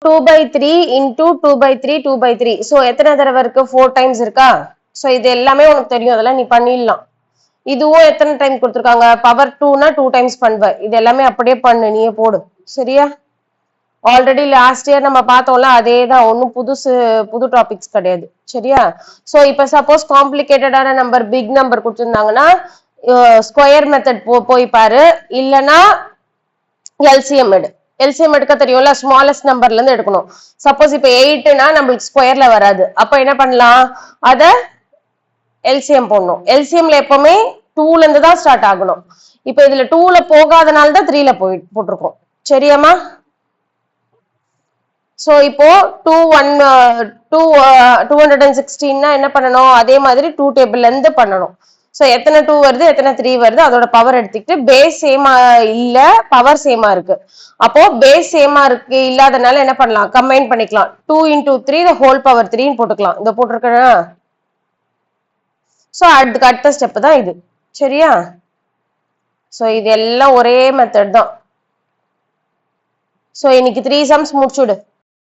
2/3 into 2/3 2/3. So எத்தனை தடவை இருக்கு? 4 டைம்ஸ் இருக்கா? ஸோ இது எல்லாமே உனக்கு தெரியும், அதெல்லாம் நீ பண்ணிடலாம். இதுவும் எத்தனை டைம் கொடுத்துருக்காங்க? பவர் 2னா 2 டைம்ஸ் பண்ணுவ. இது எல்லாமே அப்படியே பண்ணு, நீயே போடு. சரியா? ஆல்ரெடி லாஸ்ட் இயர் நம்ம பார்த்தோம்ல, அதே தான், ஒன்றும் புது டாபிக்ஸ் கிடையாது. சரியா? ஸோ இப்போ சப்போஸ் காம்ப்ளிகேட்டடான நம்பர், பிக் நம்பர் கொடுத்துருந்தாங்கன்னா ஸ்கொயர் மெத்தட் போய் பாரு, இல்லைன்னா எல்சிஎம் எடு. எல்சிஎம் எடுக்க தெரியும்ல, ஸ்மாலஸ்ட் நம்பர்ல இருந்து எடுக்கணும். சப்போஸ் இப்ப 8னா நம்மளுக்கு ஸ்கொயர்ல வராது, அப்ப என்ன பண்ணலாம்? அத எல்சிஎம் போடணும். எல்சிஎம்ல எப்பவுமே 2ல இருந்து தான் ஸ்டார்ட் ஆகணும். இப்ப இதுல 2ல போகாதனால தான் 3ல போட்டிருக்கோம். சரியாமா? சோ இப்போ 216னா என்ன பண்ணணும்? அதே மாதிரி 2 டேபிள்ல இருந்து பண்ணணும். சோ எத்தனை 2 வருது, எத்தனை 3 வருது, அதோட பவர் எடுத்துக்கிட்டு பேஸ் சேமா இல்ல, பவர் சேமா இருக்கு. அப்போ பேஸ் சேமா இருக்கு இல்லாதனால என்ன பண்ணலாம்? கம்பைன் பண்ணிக்கலாம். 2 into 3 the whole power 3 போட்டுக்கலாம். இங்க போட்டிருக்கேன். சோ அடுத்த ஸ்டெப் தான் இது. சரியா? சோ இது எல்லாம் ஒரே மெத்தட் தான். சோ இன்னைக்கு 3 சம்ஸ் முடிச்சுடு.